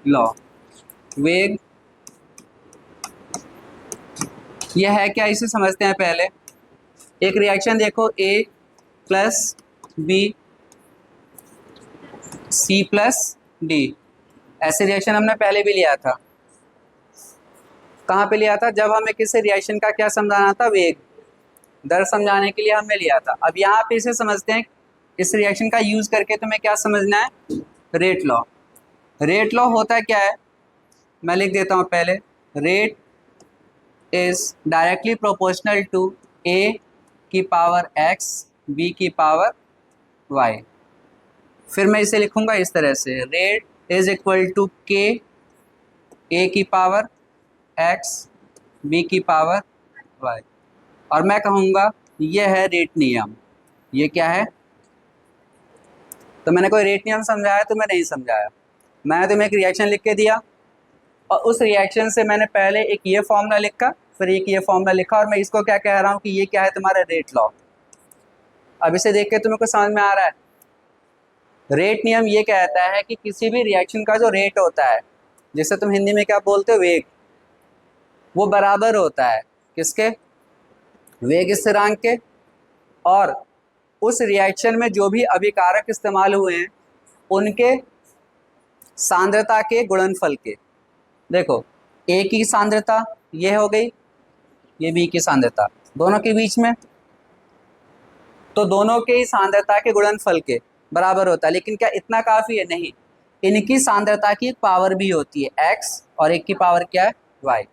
Law. वेग यह है क्या, इसे समझते हैं पहले। एक रिएक्शन देखो, A plus B C plus D, ऐसे रिएक्शन हमने पहले भी लिया था। कहाँ पे लिया था? जब हमें किसी रिएक्शन का क्या समझाना था, वेग दर समझाने के लिए हमने लिया था। अब यहाँ पे इसे समझते हैं, इस रिएक्शन का यूज करके तुम्हें क्या समझना है, रेट लॉ। रेट लॉ होता क्या है, मैं लिख देता हूँ पहले। Rate is directly proportional to A की पावर एक्स बी की पावर वाई। फिर मैं इसे लिखूंगा इस तरह से, रेट इज इक्वल टू के ए की पावर एक्स बी की पावर वाई। और मैं कहूँगा ये है रेट नियम। ये क्या है? तो मैंने कोई रेट नियम समझाया? तो मैं नहीं समझाया। मैंने तुम्हें एक रिएक्शन लिख के दिया और उस रिएक्शन से मैंने पहले एक ये फॉर्मूला लिखा, फिर एक ये फॉर्मूला लिखा, और मैं इसको क्या कह रहा हूँ कि ये क्या है, तुम्हारा रेट लॉ। अब इसे देख के तुम्हें कुछ समझ में आ रहा है? रेट नियम ये कहता है कि किसी भी रिएक्शन का जो रेट होता है, जिसे तुम हिंदी में क्या बोलते हो, वेग, वो बराबर होता है किसके? वेग स्थिरांक के। और उस रिएक्शन में जो भी अभिकारक इस्तेमाल हुए हैं उनके सांद्रता के गुणनफल के। देखो, ए की सांद्रता ये हो गई, ये बी की सांद्रता, दोनों के बीच में, तो दोनों के ही सांद्रता के गुणनफल के बराबर होता है। लेकिन क्या इतना काफी है? नहीं, इनकी सांद्रता की एक पावर भी होती है एक्स, और एक की पावर क्या है, वाई।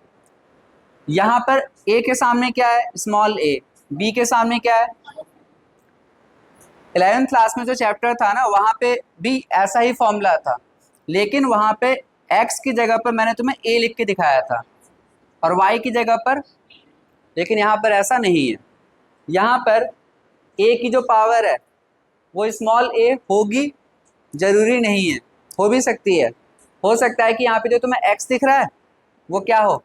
यहाँ पर ए के सामने क्या है, स्मॉल ए, बी के सामने क्या है। 11th क्लास में जो चैप्टर था ना, वहां पे भी ऐसा ही फॉर्मूला था, लेकिन वहां पे x की जगह पर मैंने तुम्हें a लिख के दिखाया था और y की जगह पर, लेकिन यहाँ पर ऐसा नहीं है। यहाँ पर a की जो पावर है वो स्मॉल a होगी, जरूरी नहीं है, हो भी सकती है। हो सकता है कि यहाँ पे जो तुम्हें x दिख रहा है वो क्या हो,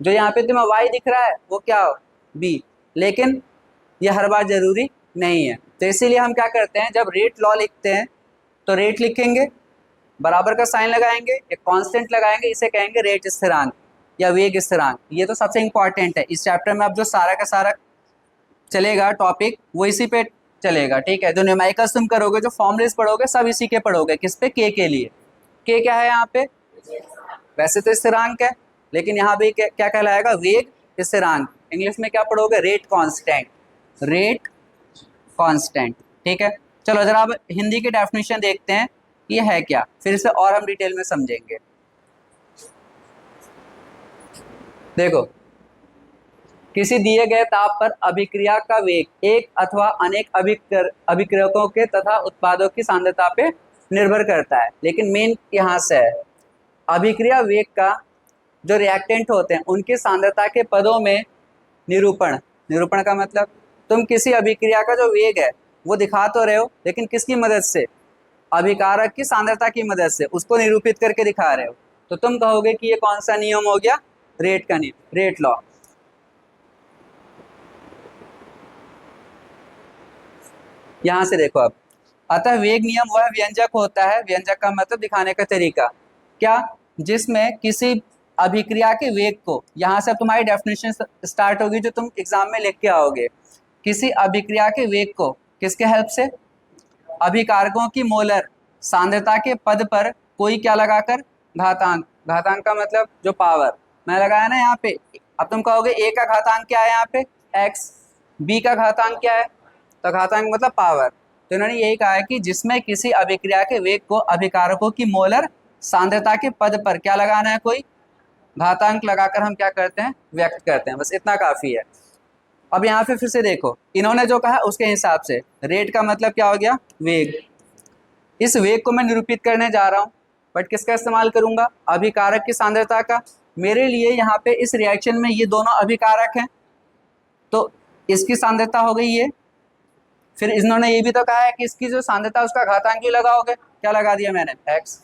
जो यहाँ पे तुम्हें y दिख रहा है वो क्या हो, b। लेकिन ये हर बार जरूरी नहीं है। तो इसीलिए हम क्या करते हैं, जब रेट लॉ लिखते हैं तो रेट लिखेंगे, बराबर का साइन लगाएंगे, एक कांस्टेंट लगाएंगे, इसे कहेंगे रेट स्थिरांक या वेग स्थिरांक। ये तो सबसे इंपॉर्टेंट है इस चैप्टर में। अब जो सारा का सारा चलेगा टॉपिक वो इसी पे चलेगा, ठीक है। जो न्यूमेरिकल्स तुम करोगे, जो फॉर्मुलेस पढ़ोगे, सब इसी के पढ़ोगे। किस पे? के लिए। के क्या है यहाँ पे? वैसे तो स्थिरांक है, लेकिन यहाँ पे क्या कहलाएगा, वेग स्थिरांक। इंग्लिश में क्या पढ़ोगे, रेट कांस्टेंट, रेट कांस्टेंट, ठीक है। चलो जरा अब हिंदी की डेफिनेशन देखते हैं ये है क्या, फिर इसे और हम डिटेल में समझेंगे। देखो, किसी दिए गए ताप पर अभिक्रिया का वेग एक अथवा अनेक अभिक्रियकों के तथा उत्पादों की सांद्रता पे निर्भर करता है। लेकिन मेन यहाँ से है, अभिक्रिया वेग का जो रिएक्टेंट होते हैं उनकी सांद्रता के पदों में निरूपण। निरूपण का मतलब, तुम किसी अभिक्रिया का जो वेग है वो दिखा तो रहे हो, लेकिन किसकी मदद से? अभिकारक की सांद्रता की मदद से उसको निरूपित करके दिखा रहे हो। तो तुम कहोगे कि ये कौन सा नियम हो गया, रेट का नियम, रेट लॉ। यहां से देखो अब, अतः वेग नियम वह व्यंजक होता है, व्यंजक का मतलब दिखाने का तरीका, क्या, जिसमें किसी अभिक्रिया के वेग को, यहां से अब तुम्हारी डेफिनेशन स्टार्ट होगी जो तुम एग्जाम में लिख के आओगे। किसी अभिक्रिया के वेग को किसके हेल्प से? अभिकारकों की मोलर सांद्रता के पद पर कोई क्या लगाकर, घातांक। घातांक का मतलब जो पावर मैं लगाया ना यहाँ पे। अब तुम कहोगे ए का घातांक क्या है, यहाँ पे एक्स, बी का घातांक क्या है, तो घातांक मतलब पावर। तो इन्होंने यही कहा है कि जिसमें किसी अभिक्रिया के वेग को अभिकारकों की मोलर सांद्रता के पद पर क्या लगाना है, कोई घातांक लगाकर हम क्या करते हैं, व्यक्त करते हैं। बस इतना काफी है। अब यहाँ पे फिर से देखो, इन्होंने जो कहा उसके हिसाब से रेट का मतलब क्या हो गया, वेग। इस वेग को मैं निरूपित करने जा रहा हूँ, बट किसका इस्तेमाल करूंगा, अभिकारक की सांद्रता का। मेरे लिए यहाँ पे इस रिएक्शन में ये दोनों अभिकारक हैं, तो इसकी सांद्रता हो गई ये। फिर इन्होंने ये भी तो कहा है कि इसकी जो सांद्रता उसका घातांक भी लगाओगे, क्या लगा दिया मैंने, एक्स।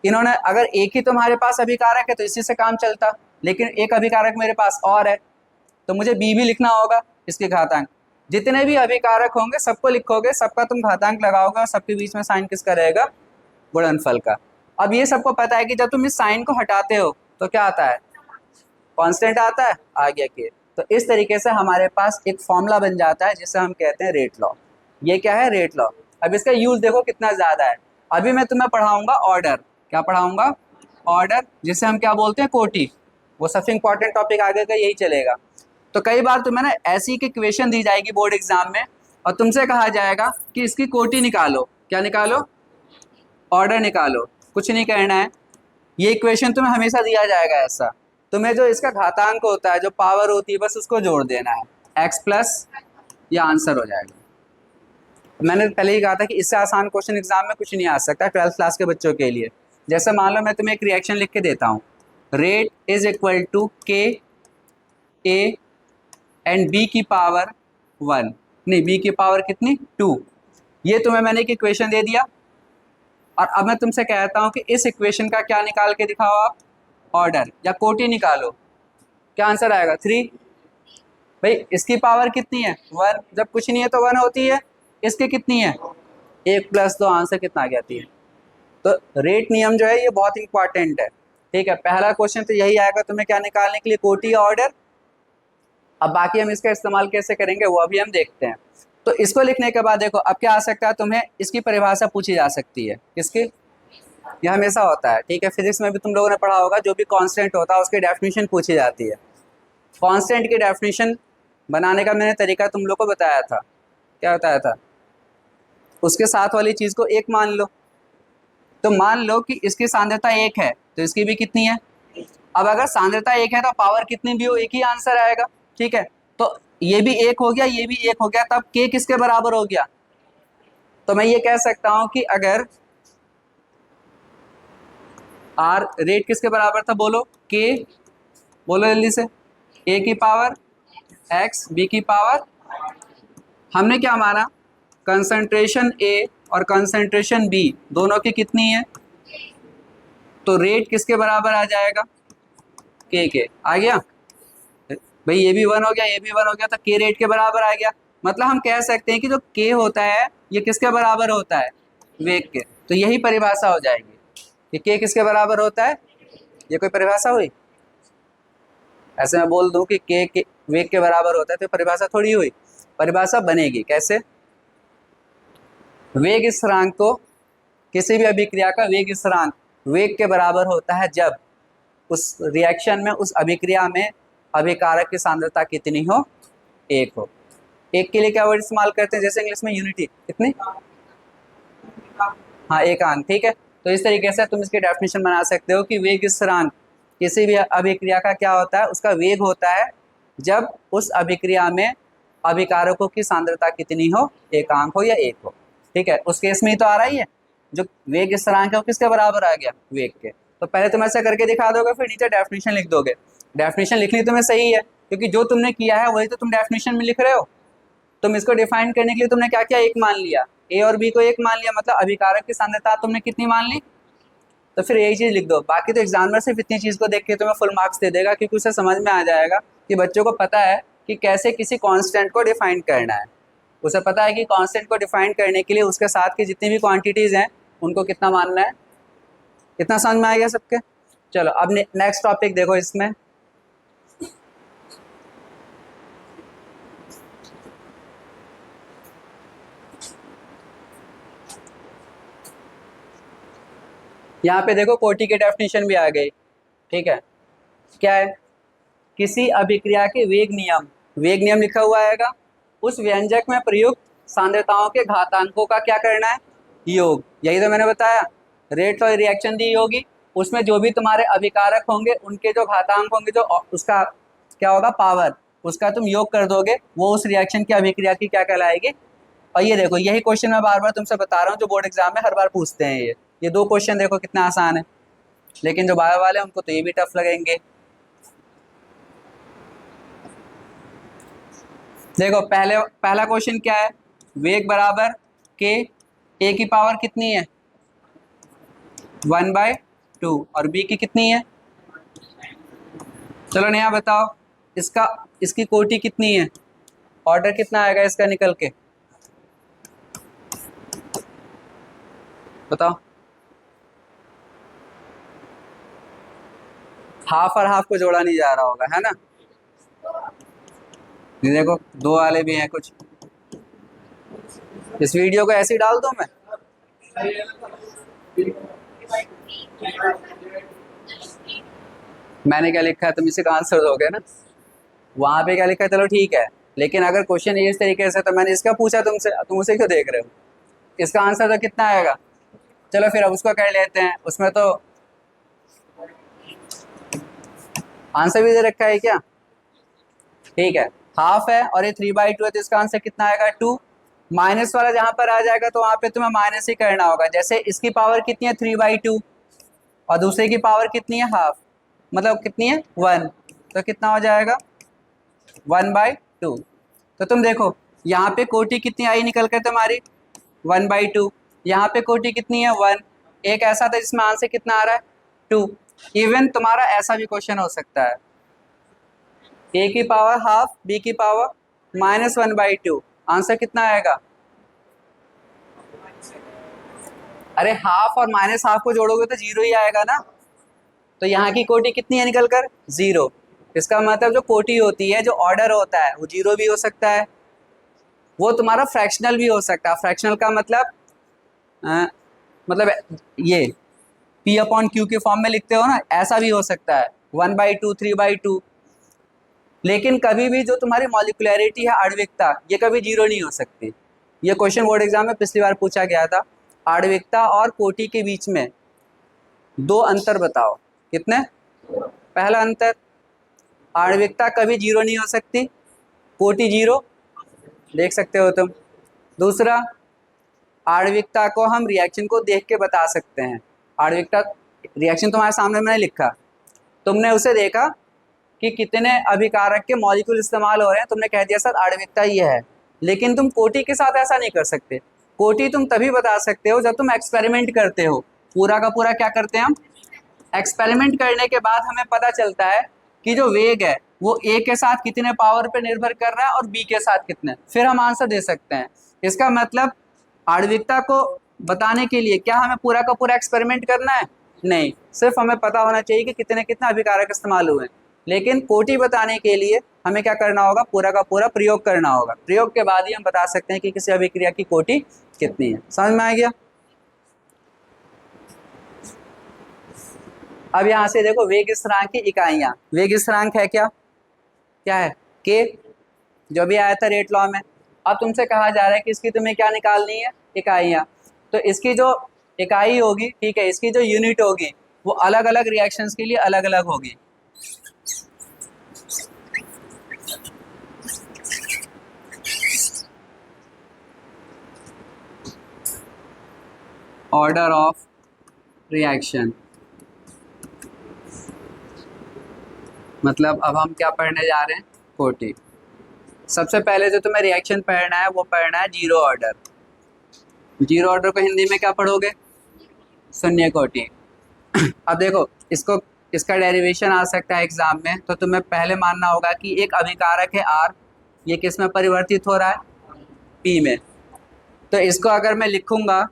इन्होंने अगर एक ही तुम्हारे पास अभिकारक है तो इसी से काम चलता, लेकिन एक अभिकारक मेरे पास और है, तो मुझे बी भी लिखना होगा, इसके घातांक। जितने भी अभिकारक होंगे सबको लिखोगे, सबका तुम घातांक लगाओगे और सबके बीच में साइन किसका रहेगा, गुणनफल का। अब ये सबको पता है कि जब तुम इस साइन को हटाते हो तो क्या आता है, कांस्टेंट आता है, आ गया के। तो इस तरीके से हमारे पास एक फॉर्मूला बन जाता है जिसे हम कहते हैं रेट लॉ। ये क्या है, रेट लॉ। अब इसका यूज देखो कितना ज्यादा है। अभी मैं तुम्हें पढ़ाऊंगा ऑर्डर, क्या पढ़ाऊंगा, ऑर्डर, जिसे हम क्या बोलते हैं, कोटि। वो सबसे इंपॉर्टेंट टॉपिक आगे का यही चलेगा। तो कई बार तुम्हें ना ऐसी की इक्वेशन दी जाएगी बोर्ड एग्जाम में और तुमसे कहा जाएगा कि इसकी कोटि निकालो, क्या निकालो, ऑर्डर निकालो। कुछ नहीं करना है, ये इक्वेशन तुम्हें हमेशा दिया जाएगा ऐसा, तुम्हें जो इसका घातांक होता है, जो पावर होती है, बस उसको जोड़ देना है, x प्लस, ये आंसर हो जाएगा। मैंने पहले ही कहा था कि इससे आसान क्वेश्चन एग्जाम में कुछ नहीं आ सकता 12th क्लास के बच्चों के लिए। जैसे मान लो मैं तुम्हें एक रिएक्शन लिख के देता हूँ, रेट इज इक्वल टू के ए एंड बी की पावर 1, नहीं बी की पावर कितनी, 2। ये तुम्हें मैंने एक इक्वेशन दे दिया और अब मैं तुमसे कहता हूँ कि इस इक्वेशन का क्या निकाल के दिखाओ आप, ऑर्डर या कोटि निकालो। क्या आंसर आएगा, 3। भाई इसकी पावर कितनी है, 1, जब कुछ नहीं है तो 1 होती है। इसकी कितनी है, 1 प्लस 2, आंसर कितना आ जाती है। तो रेट नियम जो है ये बहुत इंपॉर्टेंट है। ठीक है, पहला क्वेश्चन तो यही आएगा तुम्हें क्या निकालने के लिए, कोटि या ऑर्डर। अब बाकी हम इसका इस्तेमाल कैसे करेंगे वो अभी हम देखते हैं। तो इसको लिखने के बाद देखो अब क्या आ सकता है, तुम्हें इसकी परिभाषा पूछी जा सकती है, किसकी, ये हमेशा होता है। ठीक है, फिजिक्स में भी तुम लोगों ने पढ़ा होगा, जो भी कांस्टेंट होता है उसकी डेफिनेशन पूछी जाती है। कांस्टेंट की डेफिनेशन बनाने का मैंने तरीका तुम लोग को बताया था, क्या बताया था, उसके साथ वाली चीज़ को एक मान लो। तो मान लो कि इसकी सांद्रता 1 है तो इसकी भी कितनी है। अब अगर सांद्रता 1 है तो पावर कितनी भी हो एक ही आंसर आएगा। ठीक है, तो ये भी 1 हो गया, ये भी 1 हो गया, तब के किसके बराबर हो गया। तो मैं ये कह सकता हूं कि अगर आर रेट किसके बराबर था, बोलो के, बोलो जल्दी से, ए की पावर एक्स, बी की पावर, हमने क्या माना, कंसंट्रेशन ए और कंसंट्रेशन बी दोनों की कितनी है, तो रेट किसके बराबर आ जाएगा, के आ गया। भाई ये भी 1 हो गया, ये भी 1 हो गया, तो के रेट के बराबर आ गया। मतलब हम कह सकते हैं कि जो के होता है ये किसके बराबर होता है, वेग के। तो यही परिभाषा हो जाएगी कि के किसके बराबर होता है, ये कोई परिभाषा हुई। ऐसे मैं बोल दूं कि के वेग के बराबर होता है तो परिभाषा थोड़ी हुई, परिभाषा बनेगी कैसे। वेग स्थिरांक को, किसी भी अभिक्रिया का वेग स्थिरांक वेग के बराबर होता है जब उस रिएक्शन में, उस अभिक्रिया में अभिकारक की सांद्रता कितनी हो, 1 हो। एक के लिए क्या वर्ड इस्तेमाल करते हैं, जैसे इंग्लिश में यूनिटी, कितनी, हाँ एकांक। ठीक है, तो इस तरीके से तुम इसकी डेफिनेशन बना सकते हो कि वेग स्थिरांक किसी भी अभिक्रिया का क्या होता है, उसका वेग होता है जब उस अभिक्रिया में अभिकारकों की सांद्रता कितनी हो, एकांक हो या 1 हो। ठीक है, उस केस में ही तो आ रहा ही है, जो वेग स्थिरांक है वो किसके बराबर आ गया, वेग के। तो पहले तुम ऐसा करके दिखा दोगे, फिर नीचे डेफिनेशन लिख दोगे। डेफिनेशन लिखनी तुम्हें सही है क्योंकि जो तुमने किया है वही तो तुम डेफिनेशन में लिख रहे हो। तुम इसको डिफाइन करने के लिए तुमने क्या किया, 1 मान लिया, ए और बी को 1 मान लिया, मतलब अभिकारक की सांद्रता तुमने कितनी मान ली, तो फिर यही चीज़ लिख दो। बाकी तो एग्जामिनर सिर्फ इतनी चीज़ को देख के तुम्हें फुल मार्क्स दे देगा क्योंकि उसे समझ में आ जाएगा कि बच्चों को पता है कि कैसे किसी कांस्टेंट को डिफाइन करना है। उसे पता है कि कांस्टेंट को डिफाइन करने के लिए उसके साथ की जितनी भी क्वांटिटीज़ हैं उनको कितना मानना है। कितना समझ में आ गया सबके। चलो अब नेक्स्ट टॉपिक देखो, इसमें यहाँ पे देखो कोटि की डेफिनेशन भी आ गई। ठीक है, क्या है, किसी अभिक्रिया के वेग नियम, वेग नियम लिखा हुआ आएगा, उस व्यंजक में प्रयुक्त सांद्रताओं के घातांकों का क्या करना है, योग। यही तो मैंने बताया, रेट और रिएक्शन दी होगी, उसमें जो भी तुम्हारे अभिकारक होंगे उनके जो घातांक होंगे, जो उसका क्या होगा, पावर, उसका तुम योग कर दोगे, वो उस रिएक्शन की अभिक्रिया की क्या कहलाएगी। और ये देखो यही क्वेश्चन मैं बार बार तुमसे बता रहा हूँ जो बोर्ड एग्जाम में हर बार पूछते हैं। ये 2 क्वेश्चन देखो कितना आसान है, लेकिन जो बायो वाले हैं उनको तो ये भी टफ लगेंगे। देखो पहला क्वेश्चन क्या है, वेग बराबर के, ए की पावर कितनी है, 1/2, और बी की कितनी है, चलो नया बताओ, इसकी कोटि कितनी है, ऑर्डर कितना आएगा इसका निकल के बताओ। हाफ और हाफ को जोड़ा नहीं जा रहा होगा, है ना। ये देखो दो वाले भी हैं कुछ। इस वीडियो को ऐसे ही डाल दूं मैं। मैंने क्या लिखा है तुम इसी का आंसर दोगे ना। वहां पे क्या लिखा है चलो ठीक है, लेकिन अगर क्वेश्चन इस तरीके से तो मैंने इसका पूछा तुमसे, तुम उसे क्यों देख रहे हो। इसका आंसर तो कितना आएगा। चलो फिर अब उसको कर लेते हैं, उसमें तो आंसर भी दे रखा है क्या। ठीक है, हाफ है और ये 3/2 है, तो इसका आंसर कितना आएगा 2। माइनस वाला जहां पर आ जाएगा तो वहां पे तुम्हें माइनस ही करना होगा। जैसे इसकी पावर कितनी है 3/2 और दूसरे की पावर कितनी है हाफ, मतलब कितनी है 1, तो कितना हो जाएगा 1/2। तो तुम देखो यहाँ पे कोटि कितनी आई निकल कर तुम्हारी 1/2, यहाँ पे कोटि कितनी है 1। एक ऐसा था जिसमें आंसर कितना आ रहा है 2। इवन तुम्हारा ऐसा भी क्वेश्चन हो सकता है, ए की पावर हाफ बी की पावर -1/2, आंसर कितना आएगा। अरे हाफ और माइनस हाफ को जोड़ोगे तो जीरो ही आएगा ना। तो यहाँ की कोटि कितनी है निकल कर 0। इसका मतलब जो कोटि होती है, जो ऑर्डर होता है, वो जीरो भी हो सकता है, वो तुम्हारा फ्रैक्शनल भी हो सकता है। फ्रैक्शनल का मतलब ये P/Q के फॉर्म में लिखते हो ना, ऐसा भी हो सकता है 1/2 3/2। लेकिन कभी भी जो तुम्हारी मॉलिक्युलैरिटी है, आणविकता, ये कभी जीरो नहीं हो सकती। ये क्वेश्चन बोर्ड एग्जाम में पिछली बार पूछा गया था। आणविकता और कोटि के बीच में दो अंतर बताओ, कितने। पहला अंतर, आणविकता कभी जीरो नहीं हो सकती, कोटि जीरो, देख सकते हो तुम। दूसरा, आणविकता को हम रिएक्शन को देख के बता सकते हैं। आणविकता रिएक्शन तुम्हारे सामने मैंने लिखा, तुमने उसे देखा कि कितने अभिकारक के मॉलिक्यूल इस्तेमाल हो रहे हैं, तुमने कह दिया सर आणविकता ये है। लेकिन तुम कोटि के साथ ऐसा नहीं कर सकते। कोटि तुम तभी बता सकते हो जब तुम एक्सपेरिमेंट करते हो। पूरा का पूरा क्या करते हैं हम, एक्सपेरिमेंट करने के बाद हमें पता चलता है कि जो वेग है वो ए के साथ कितने पावर पे निर्भर कर रहा है और बी के साथ कितने, फिर हम आंसर दे सकते हैं। इसका मतलब आणविकता को बताने के लिए क्या हमें पूरा का पूरा एक्सपेरिमेंट करना है, नहीं, सिर्फ हमें पता होना चाहिए कि कितने कितने अभिकारक इस्तेमाल हुए हैं। लेकिन कोटि बताने के लिए हमें क्या करना होगा, पूरा का पूरा प्रयोग करना होगा। प्रयोग के बाद ही हम बता सकते हैं कि किसी अभिक्रिया की कोटि कितनी है। समझ में आ गया। अब यहाँ से देखो वेग स्थिरांक की इकाइयाँ। वेग स्थिरांक है क्या, क्या है के, जो भी आया था रेट लॉ में। अब तुमसे कहा जा रहा है कि इसकी तुम्हें क्या निकालनी है, इकाइयाँ। तो इसकी जो इकाई होगी, ठीक है, इसकी जो यूनिट होगी वो अलग अलग रिएक्शंस के लिए अलग अलग होगी। ऑर्डर ऑफ रिएक्शन, मतलब अब हम क्या पढ़ने जा रहे हैं, कोटि। सबसे पहले जो तुम्हें रिएक्शन पढ़ना है वो पढ़ना है जीरो ऑर्डर। जीरो ऑर्डर को हिंदी में क्या पढ़ोगे, शून्य कोटि। अब देखो इसको, इसका डेरिवेशन आ सकता है एग्जाम में, तो तुम्हें पहले मानना होगा कि एक अभिकारक है आर, ये किस में परिवर्तित हो रहा है, पी में। तो इसको अगर मैं लिखूंगा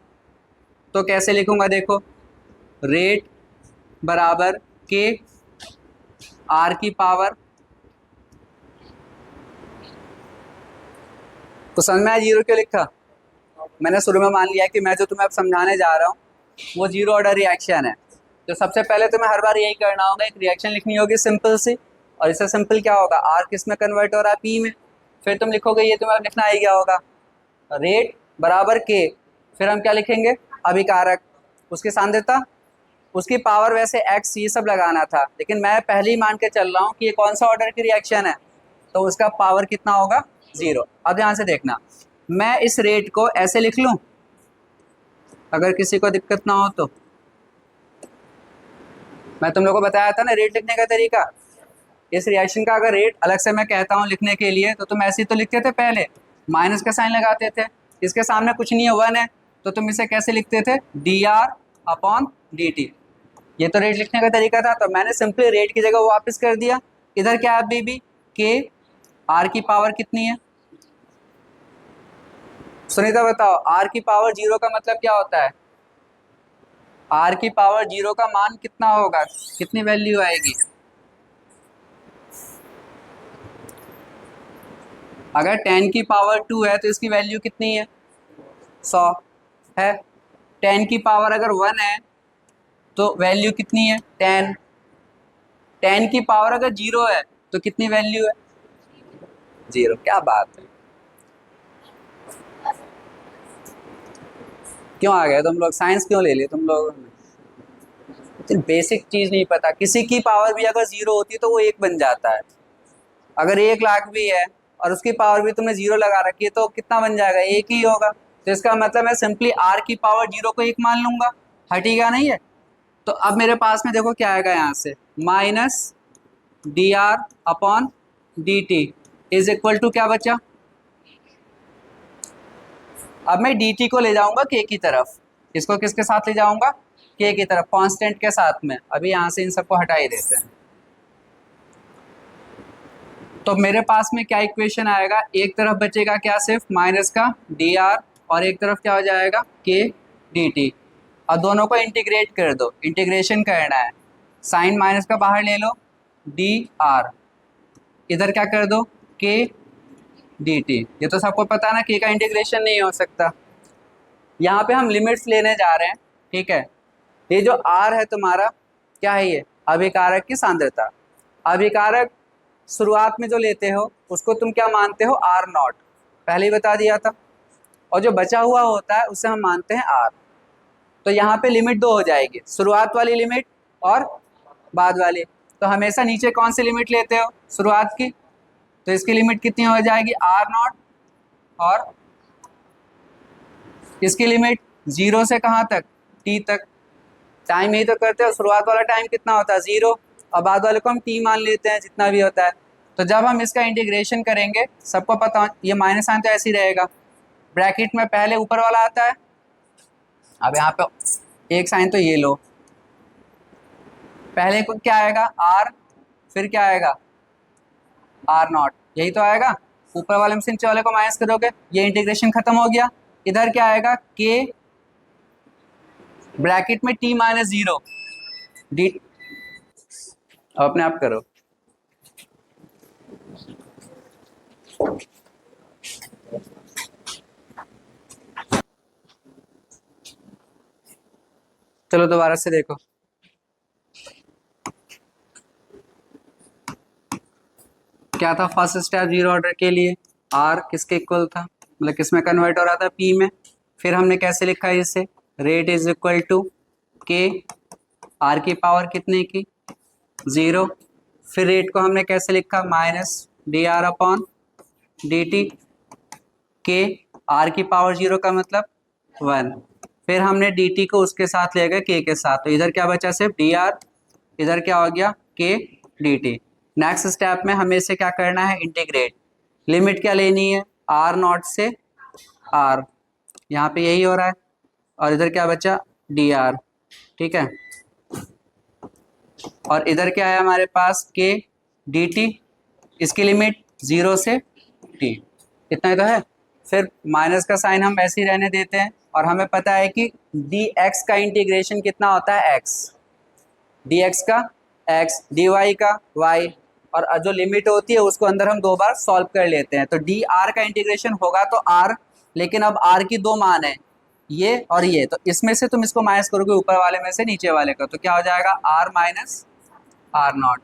तो कैसे लिखूंगा, देखो रेट बराबर के आर की पावर, तो समझ में आया जीरो क्यों लिखा। मैंने शुरू में मान लिया कि मैं जो तुम्हें अब समझाने जा रहा हूँ वो जीरो ऑर्डर रिएक्शन है। तो सबसे पहले तुम्हें हर बार यही करना होगा, एक रिएक्शन लिखनी होगी सिंपल सी, और इससे सिंपल क्या होगा, आर किस में कन्वर्ट हो रहा है, पी में। फिर तुम लिखोगे, ये तुम्हें लिखना ही क्या होगा, रेट बराबर के, फिर हम क्या लिखेंगे, अभिकारक, उसकी सांद्रता, उसकी पावर, वैसे एक्स ये सब लगाना था, लेकिन मैं पहले ही मान के चल रहा हूँ कि ये कौन सा ऑर्डर की रिएक्शन है, तो उसका पावर कितना होगा, 0। अब ध्यान से देखना, मैं इस रेट को ऐसे लिख लूँ, अगर किसी को दिक्कत ना हो तो। मैं तुम लोगों को बताया था ना रेट लिखने का तरीका। इस रिएक्शन का अगर रेट अलग से मैं कहता हूँ लिखने के लिए, तो तुम ऐसे ही तो लिखते थे, पहले माइनस का साइन लगाते थे, इसके सामने कुछ नहीं है 1 है, तो तुम इसे कैसे लिखते थे, dr/dt। ये तो रेट लिखने का तरीका था। तो मैंने सिंपली रेट की जगह वो वापस कर दिया। इधर क्या है बेबी, के, आर की पावर कितनी है, सुनीता बताओ, आर की पावर 0 का मतलब क्या होता है, आर की पावर 0 का मान कितना होगा, कितनी वैल्यू आएगी, अगर 10 की पावर 2 है तो इसकी वैल्यू कितनी है? 100 है। 10 की पावर अगर 1 है तो वैल्यू कितनी है? 10। 10 की पावर अगर 0 है तो कितनी वैल्यू है? 0। क्या बात है, क्यों आ गए तुम लोग? साइंस क्यों ले लिए तुम लोग? बेसिक चीज नहीं पता। किसी की पावर भी अगर 0 होती है तो वो 1 बन जाता है। अगर 1 लाख भी है और उसकी पावर भी तुमने 0 लगा रखी है तो कितना बन जाएगा? 1 ही होगा। तो इसका मतलब मैं सिंपली r की पावर 0 को 1 मान लूंगा, हटेगा नहीं है। तो अब मेरे पास में देखो क्या आएगा यहाँ से, minus D R upon D T is equal to क्या बचा? अब मैं डी टी को ले जाऊंगा के की तरफ। इसको किसके साथ ले जाऊंगा? के की तरफ, कांस्टेंट के साथ में। अभी यहाँ से इन सबको हटा ही देते हैं। तो मेरे पास में क्या इक्वेशन आएगा? एक तरफ बचेगा क्या? सिर्फ माइनस का डी आर, और एक तरफ क्या हो जाएगा? के डी टी। और दोनों को इंटीग्रेट कर दो, इंटीग्रेशन करना है। साइन माइनस का बाहर ले लो, डी आर, इधर क्या कर दो? के डी टी। ये तो सबको पता ना, के का इंटीग्रेशन नहीं हो सकता। यहाँ पे हम लिमिट्स लेने जा रहे हैं, ठीक है। ये जो आर है तुम्हारा, क्या है ये? अभिकारक की सांद्रता। अभिकारक शुरुआत में जो लेते हो उसको तुम क्या मानते हो? आर नॉट, पहले ही बता दिया था। और जो बचा हुआ होता है उसे हम मानते हैं आर। तो यहाँ पे लिमिट 2 हो जाएगी, शुरुआत वाली लिमिट और बाद वाली। तो हमेशा नीचे कौन सी लिमिट लेते हो? शुरुआत की। तो इसकी लिमिट कितनी हो जाएगी? R naught. और इसकी लिमिट 0 से कहाँ तक? टी तक। टाइम यही तो करते हो, शुरुआत वाला टाइम कितना होता है? 0, और बाद वाले को हम टी मान लेते हैं, जितना भी होता है। तो जब हम इसका इंटीग्रेशन करेंगे, सबको पता, ये माइनस साइन तो ऐसे ही रहेगा, ब्रैकेट में पहले ऊपर वाला आता है। अब यहाँ पे एक साइन तो ये लो, पहले को क्या आएगा? आर, फिर क्या आएगा? आर नॉट, यही तो आएगा। ऊपर वाले में से नीचे वाले को माइनस करोगे, ये इंटीग्रेशन खत्म हो गया। इधर क्या आएगा? के ब्रैकेट में टी माइनस 0 डी। अपने आप करो। चलो दोबारा से देखो, क्या था फर्स्ट स्टेप जीरो ऑर्डर के लिए? आर किसके इक्वल था, मतलब किस में कन्वर्ट हो रहा था? पी में। फिर हमने कैसे लिखा है इसे? रेट इज इक्वल टू के, आर की पावर कितने की? 0। फिर रेट को हमने कैसे लिखा? Minus D R upon D T. के आर की पावर 0 का मतलब 1। फिर हमने डी टी को उसके साथ ले गए के साथ, तो इधर क्या बचा? सिर्फ डी आर, इधर क्या हो गया? के डी टी। नेक्स्ट स्टेप में हमें इसे क्या करना है? इंटीग्रेट। लिमिट क्या लेनी है? आर नॉट से आर, यहाँ पे यही हो रहा है। और इधर क्या बचा? डी आर, ठीक है। और इधर क्या है हमारे पास? के डी टी, इसकी लिमिट 0 से टी, इतना ही तो है। फिर माइनस का साइन हम ऐसे ही रहने देते हैं, और हमें पता है कि डी एक्स का इंटीग्रेशन कितना होता है? एक्स। डी एक्स का एक्स, डी वाई का वाई, और जो लिमिट होती है उसको अंदर हम 2 बार सॉल्व कर लेते हैं। तो डी आर का इंटीग्रेशन होगा तो आर, लेकिन अब आर की 2 मान है, ये और ये। तो इसमें से तुम इसको माइनस करोगे ऊपर वाले में से नीचे वाले का, तो क्या हो जाएगा? R minus R naught,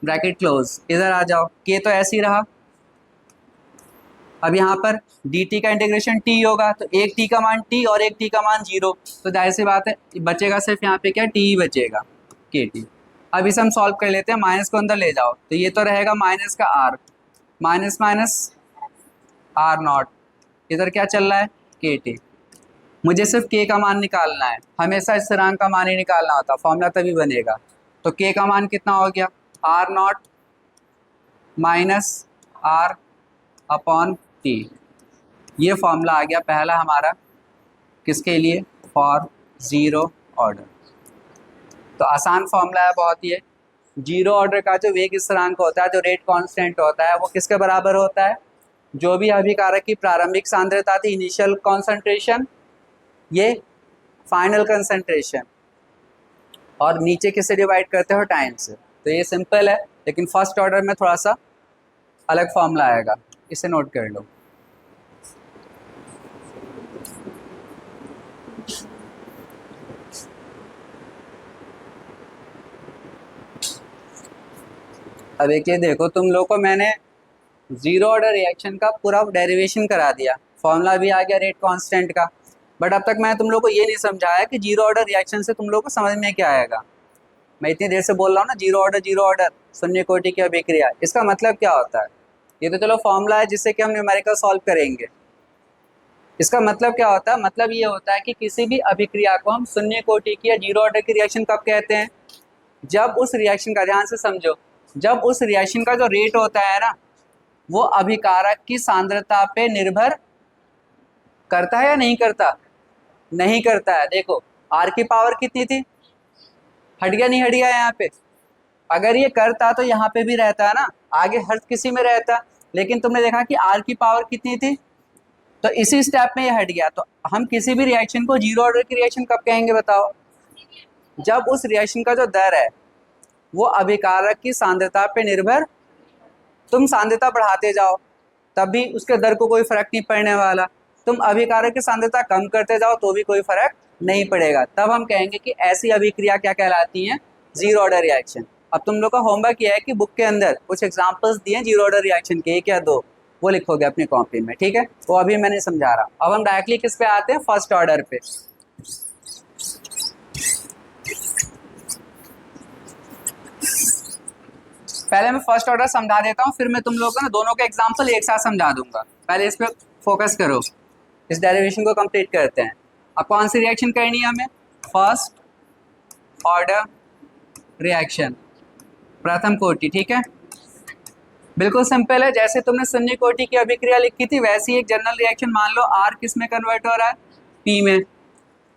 bracket close. इधर आ जाओ, के तो ऐसे ही रहा। अब यहाँ पर dt का इंटीग्रेशन t होगा, तो एक t का मान t और एक t का मान 0, तो जाहिर सी बात है बचेगा सिर्फ यहाँ पे क्या? t ही बचेगा, kt। अब इसे हम सॉल्व कर लेते हैं, माइनस को अंदर ले जाओ, तो ये तो रहेगा माइनस का r, minus minus r not, इधर क्या चल रहा है? kt। मुझे सिर्फ k का मान निकालना है, हमेशा इस स्थिरांक का मान ही निकालना होता, फॉर्मूला तभी बनेगा। तो k का मान कितना हो गया? r not minus r upon T. ये फॉर्मूला आ गया पहला हमारा, किसके लिए? For zero order. तो आसान फॉर्मूला है बहुत ही। जीरो ऑर्डर का जो वेग स्थिरांक होता है, जो रेट कांस्टेंट होता है, वो किसके बराबर होता है? जो भी अभिकारक की प्रारंभिक सांद्रता थी, इनिशियल कॉन्सेंट्रेशन, ये फाइनल कंसंट्रेशन, और नीचे किससे डिवाइड करते हो? टाइम से। तो ये सिंपल है, लेकिन फर्स्ट ऑर्डर में थोड़ा सा अलग फॉर्मूला आएगा। इसे नोट कर लो। अब एक ये देखो, तुम लोग को मैंने जीरो ऑर्डर रिएक्शन का पूरा डेरिवेशन करा दिया, फॉर्मूला भी आ गया रेट कांस्टेंट का, बट अब तक मैं तुम लोग को ये नहीं समझाया कि जीरो ऑर्डर रिएक्शन से तुम लोग को समझ में क्या आएगा। मैं इतनी देर से बोल रहा हूँ ना, जीरो ऑर्डर शून्य कोटि की अभिक्रिया, इसका मतलब क्या होता है? ये तो चलो फॉर्मूला है जिससे कि हम न्यूमेरिकल सॉल्व करेंगे। इसका मतलब क्या होता है? मतलब ये होता है कि किसी भी अभिक्रिया को हम शून्य कोटि की या जीरो ऑर्डर की रिएक्शन कब कहते हैं? जब उस रिएक्शन का, ध्यान से समझो, जब उस रिएक्शन का जो रेट होता है ना, वो अभिकारक की सांद्रता पे निर्भर करता है या नहीं करता? नहीं करता है। देखो आर की पावर कितनी थी, हट गया नहीं हट गया यहाँ पे? अगर ये करता तो यहाँ पे भी रहता है ना, आगे हर किसी में रहता, लेकिन तुमने देखा कि आर की पावर कितनी थी, तो इसी स्टेप में ये हट गया। तो हम किसी भी रिएक्शन को जीरो ऑर्डर की रिएक्शन कब कहेंगे बताओ? जब उस रिएक्शन का जो दर है वो अभिकारक की सांद्रता पे निर्भर, तुम सांद्रता बढ़ाते जाओ तब भी उसके दर को कोई फर्क नहीं पड़ने वाला, तुम अभिकारक की सांद्रता कम करते जाओ तो भी कोई फर्क नहीं पड़ेगा। तब हम कहेंगे कि ऐसी अभिक्रिया क्या कहलाती है? Zero order reaction. अब तुम लोग का होमवर्क यह है कि बुक के अंदर कुछ एग्जांपल्स दिए जीरो ऑर्डर रिएक्शन के, एक या दो, वो लिखोगे अपनी कॉपी में, ठीक है? वो अभी मैंने समझा रहा। अब हम डायरेक्टली किस पे आते हैं? फर्स्ट ऑर्डर पे। पहले मैं फर्स्ट ऑर्डर समझा देता हूँ, फिर मैं तुम लोगों को ना दोनों के एग्जाम्पल एक साथ समझा दूंगा। पहले इस पे फोकस करो, इस डेरिवेशन को कंप्लीट करते हैं। अब कौन सी रिएक्शन करनी है हमें? फर्स्ट ऑर्डर रिएक्शन, प्रथम कोटि, ठीक है? बिल्कुल सिंपल है, जैसे तुमने शून्य कोटि की अभिक्रिया लिखी थी वैसी एक जनरल रिएक्शन मान लो, आर किस में कन्वर्ट हो रहा है? पी में।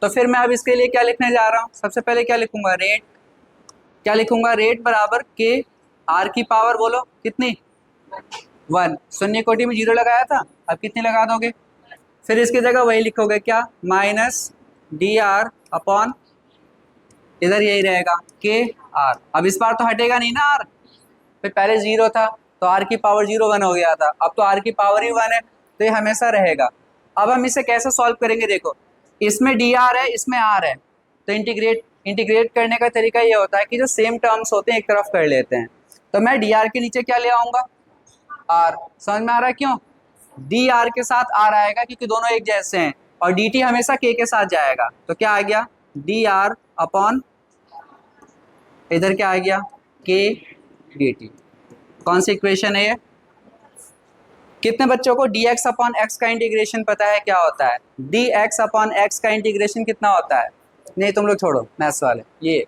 तो फिर मैं अब इसके लिए क्या लिखने जा रहा हूँ? सबसे पहले क्या लिखूंगा? रेट। क्या लिखूंगा? रेट बराबर के आर की पावर, बोलो कितनी? 1। शून्य कोटि में जीरो लगाया था, अब कितनी लगा दोगे? फिर इसकी जगह वही लिखोगे, क्या? माइनस डी आर अपॉन, इधर यही रहेगा के आर। अब इस बार तो हटेगा नहीं ना आर, फिर पहले जीरो था तो आर की पावर 0 1 हो गया था, अब तो आर की पावर ही 1 है, तो ये हमेशा रहेगा। अब हम इसे कैसे सॉल्व करेंगे? देखो इसमें डी आर है, इसमें आर है, तो इंटीग्रेट करने का तरीका ये होता है कि जो सेम टर्म्स होते हैं एक तरफ कर लेते हैं। तो मैं डी आर के नीचे क्या ले आऊंगा? आर। समझ में आ रहा है क्यों? डी आर के साथ आर आएगा क्योंकि दोनों एक जैसे हैं, और डी टी हमेशा के साथ जाएगा, तो क्या आ गया? डी आर अपॉन, इधर क्या आ गया? के डी टी। कौन सी इक्वेशन है ये? कितने बच्चों को डी एक्स अपॉन एक्स का इंटीग्रेशन पता है क्या होता है? डी एक्स अपॉन एक्स का इंटीग्रेशन कितना होता है? नहीं तुम लोग छोड़ो मैथ्स वाले, ये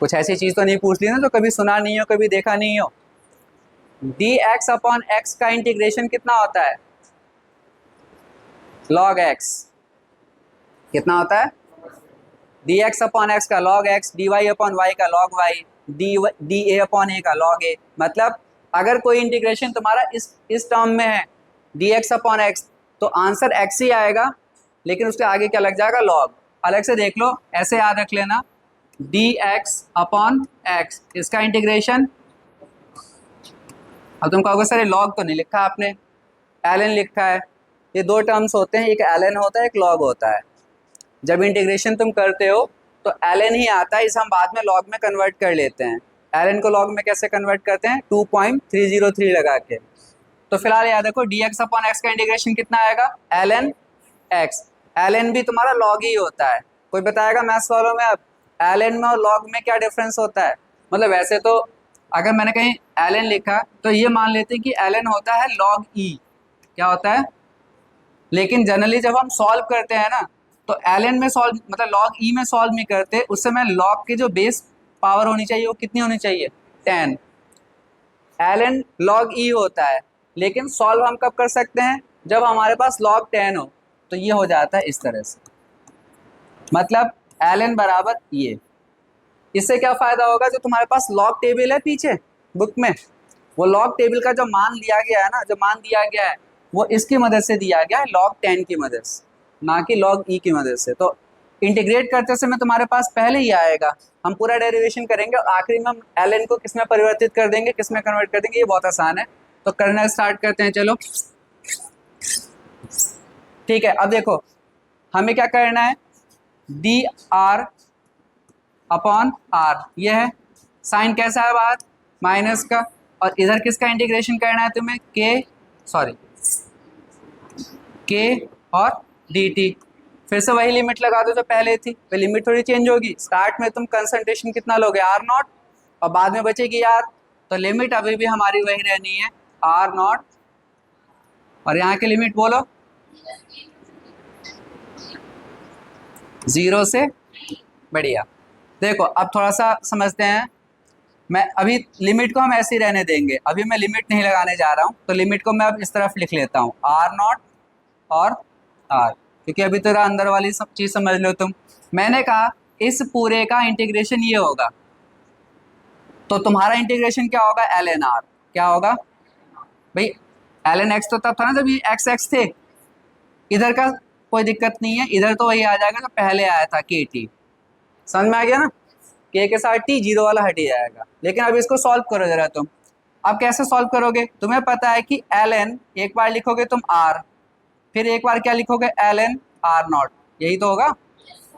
कुछ ऐसी चीज तो नहीं पूछ ली ना जो कभी सुना नहीं हो, कभी देखा नहीं हो। डी एक्स अपॉन एक्स का इंटीग्रेशन कितना होता है? Log X. कितना होता है? डी एक्स अपॉन एक्स का log X, D Y upon Y का log Y, D A upon A का लॉग ए। मतलब अगर कोई इंटीग्रेशन तुम्हारा इस टर्म में है डी एक्स अपॉन एक्स, तो आंसर एक्स ही आएगा, लेकिन उसके आगे क्या लग जाएगा? लॉग। अलग से देख लो, ऐसे याद रख लेना, डी एक्स अपॉन एक्स, इसका इंटीग्रेशन। अब तुम कहोगे सर लॉग तो नहीं लिखा आपने, एल एन लिखा है। ये दो टर्म्स होते हैं, एक एल एन होता है, एक लॉग होता है। जब इंटीग्रेशन तुम करते हो तो एल एन ही आता है, इसे हम बाद में लॉग में कन्वर्ट कर लेते हैं। एल एन को लॉग में कैसे कन्वर्ट करते हैं? 2.303 लगा के। तो फिलहाल याद रखो डी एक्स अपॉन एक्स का इंटीग्रेशन कितना आएगा? L N X. L N भी तुम्हारा लॉग ही होता है। कोई बताएगा मैथ्स वालों में अब एल एन में और लॉग में क्या डिफरेंस होता है? मतलब वैसे तो अगर मैंने कहीं एल एन लिखा तो ये मान लेते हैं कि एल एन होता है लॉग ई। क्या होता है? लेकिन जनरली जब हम सॉल्व करते हैं ना, तो एल एन में सॉल्व, मतलब लॉग ई में सॉल्व नहीं करते, उस समय लॉग की जो बेस पावर होनी चाहिए वो कितनी होनी चाहिए? 10। एल एन लॉग ई होता है, लेकिन सॉल्व हम कब कर सकते हैं? जब हमारे पास लॉग 10 हो, तो ये हो जाता है इस तरह से। मतलब एल एन बराबर ये। इससे क्या फायदा होगा? जो तुम्हारे पास लॉग टेबल है पीछे बुक में, वो लॉग टेबल का जो मान दिया गया है ना, जो मान दिया गया है वो इसकी मदद से दिया गया है, लॉग 10 की मदद से, ना कि लॉग ई की मदद से। तो इंटीग्रेट करते समय तुम्हारे पास पहले ही आएगा, हम पूरा डेरिवेशन करेंगे और आखिरी में हम ln को किस में परिवर्तित कर देंगे, किस में कन्वर्ट कर देंगे, ये बहुत आसान है। तो करना स्टार्ट करते हैं, चलो ठीक है। अब देखो हमें क्या करना है, डी आर अपॉन आर, ये है साइन कैसा है बाहर माइनस का, और इधर किसका इंटीग्रेशन करना है तुम्हें, के और डी टी। फिर से वही लिमिट लगा दो जो पहले थी, तो लिमिट थोड़ी चेंज होगी। स्टार्ट में तुम कंसंट्रेशन कितना लोगे, आर नॉट, और बाद में बचेगी आर, तो लिमिट अभी भी हमारी वही रहनी है आर नॉट, और यहाँ की लिमिट बोलो 0 से, बढ़िया। देखो अब थोड़ा सा समझते हैं, मैं अभी लिमिट को हम ऐसे ही रहने देंगे, अभी मैं लिमिट नहीं लगाने जा रहा हूँ, तो लिमिट को मैं अब इस तरफ लिख लेता हूँ आर नॉट और आर, क्योंकि अभी तेरा अंदर वाली सब चीज़ समझ लो तुम। मैंने कहा इस पूरे का इंटीग्रेशन ये होगा, तो तुम्हारा इंटीग्रेशन क्या होगा, एल एन आर, क्या होगा भाई, एल एन एक्स तो तब था ना जब ये एक्स एक्स थे, इधर का कोई दिक्कत नहीं है, इधर तो वही आ जाएगा जो पहले आया था के टी, समझ में आ गया ना, के साथ टी, जीरो वाला हट ही जाएगा। लेकिन अब इसको सॉल्व करो जरा तुम, अब कैसे सॉल्व करोगे, तुम्हें पता है कि एल एन एक बार लिखोगे तुम आर, फिर एक बार क्या लिखोगे एल एन आर नॉट, यही तो होगा।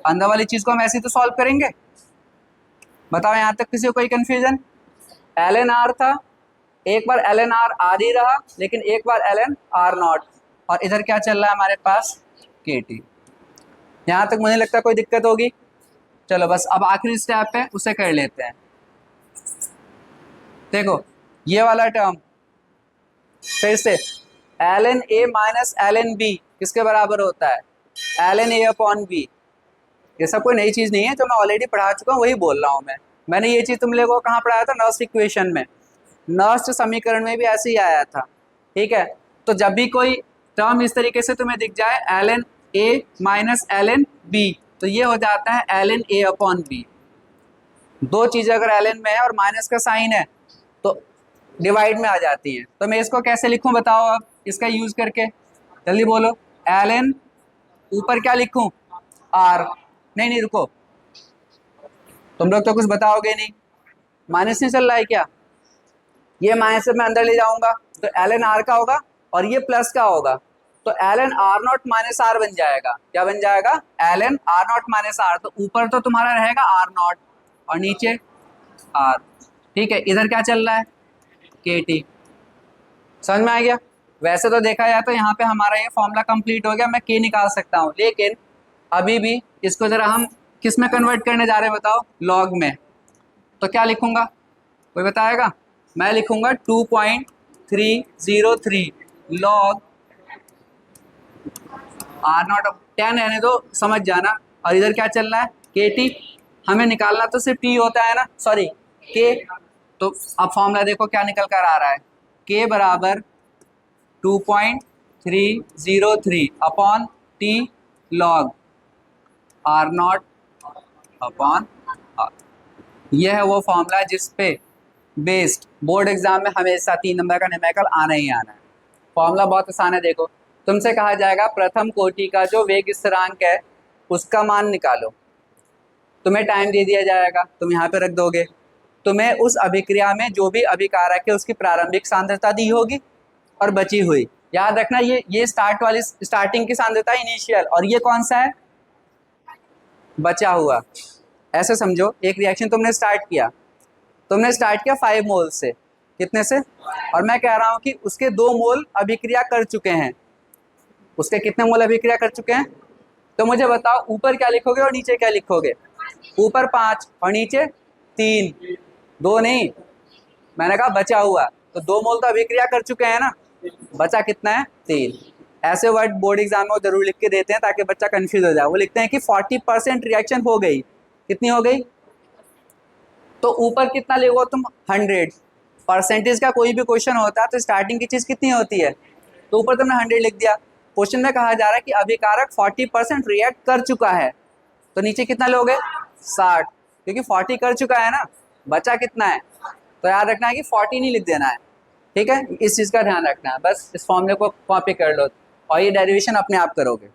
अंदर वाली चीज को हम ऐसे ही तो सॉल्व करेंगे, बताओ यहाँ तक किसी को कोई कंफ्यूजन, एल एन आर था, एक बार एल एन आर आर ही रहा, लेकिन एक बार एल एन आर नॉट, और इधर क्या चल रहा है हमारे पास के टी। यहाँ तक मुझे लगता है कोई दिक्कत होगी, चलो बस अब आखिरी स्टेप है उसे कर लेते हैं। देखो ये वाला टर्म फिर से L N A minus L N B किसके बराबर होता है, L N A upon B. ये सब कोई नई चीज़ नहीं है, जो मैं ऑलरेडी पढ़ा चुका हूँ वही बोल रहा हूँ मैंने ये चीज़ तुम लोगों को कहाँ पढ़ाया था, नर्स्ट इक्वेशन में, नर्स्ट समीकरण में भी ऐसे ही आया था, ठीक है। तो जब भी कोई टर्म इस तरीके से तुम्हें दिख जाए L N A minus L N B, तो ये हो जाता है L N A upon B. दो चीज़ें अगर एल एन में है और माइनस का साइन है तो डिवाइड में आ जाती हैं। तो मैं इसको कैसे लिखूं बताओ, अब इसका यूज करके जल्दी बोलो, एल एन ऊपर क्या लिखूं आर, नहीं रुको, तुम लोग तो कुछ बताओगे नहीं, माइनस नहीं चल रहा है क्या, ये माइनस से मैं अंदर ले जाऊंगा तो एल एन आर का होगा और ये प्लस का होगा, तो L N R naught minus R बन जाएगा, क्या बन जाएगा L N R naught minus R, तो ऊपर तो तुम्हारा रहेगा आर नॉट और नीचे आर, ठीक है। इधर क्या चल रहा है के टी, समझ में आ गया। वैसे तो देखा जाए तो यहाँ पे हमारा ये फॉर्मूला कंप्लीट हो गया, मैं के निकाल सकता हूँ, लेकिन अभी भी इसको जरा हम किस में कन्वर्ट करने जा रहे हैं बताओ, लॉग में। तो क्या लिखूंगा कोई बताएगा, मैं लिखूंगा 2.303 लॉग आर नॉट, 10 रहने दो समझ जाना, और इधर क्या चल रहा है के टी, हमें निकालना तो सिर्फ टी होता है ना, सॉरी के, तो अब फॉर्मूला देखो क्या निकल कर आ रहा है, के बराबर 2.303 upon T log R naught upon R. यह है वो फॉर्मूला जिस पे बेस्ड बोर्ड एग्जाम में हमेशा 3 नंबर का न्यूमेरिकल आना ही आना है। फॉर्मूला बहुत आसान है, देखो तुमसे कहा जाएगा प्रथम कोटि का जो वेग स्थिरांक है उसका मान निकालो, तुम्हें टाइम दे दिया जाएगा, तुम यहाँ पे रख दोगे, तुम्हें उस अभिक्रिया में जो भी अभिकारक है उसकी प्रारंभिक सांद्रता दी होगी और बची हुई, याद रखना ये स्टार्टिंग की सांद्रता इनिशियल, और ये कौन सा है बचा हुआ। ऐसे समझो एक रिएक्शन तुमने स्टार्ट किया 5 मोल से, कितने से, और मैं कह रहा हूँ कि उसके 2 मोल अभिक्रिया कर चुके हैं, उसके कितने मोल अभिक्रिया कर चुके हैं, तो मुझे बताओ ऊपर क्या लिखोगे और नीचे क्या लिखोगे, ऊपर 5 और नीचे 3, 2 नहीं, मैंने कहा बचा हुआ, तो 2 मोल तो अभिक्रिया कर चुके हैं ना, बचा कितना है 3। ऐसे वर्ड बोर्ड एग्जाम में जरूर लिख के देते हैं ताकि बच्चा कंफ्यूज हो जाए, वो लिखते हैं कि 40% रिएक्शन हो गई, कितनी हो गई, तो ऊपर कितना लिखो तुम 100, परसेंटेज का कोई भी क्वेश्चन होता है तो स्टार्टिंग की चीज़ कितनी होती है, तो ऊपर तुमने 100 लिख दिया। क्वेश्चन में कहा जा रहा है कि अभिकारक 40% रिएक्ट कर चुका है, तो नीचे कितना लोगे 60, क्योंकि 40 कर चुका है ना, बचा कितना है, तो याद रखना है कि 40 नहीं लिख देना है, ठीक है, इस चीज़ का ध्यान रखना है। बस इस फॉर्मूले को कॉपी कर लो और ये डेरिवेशन अपने आप करोगे।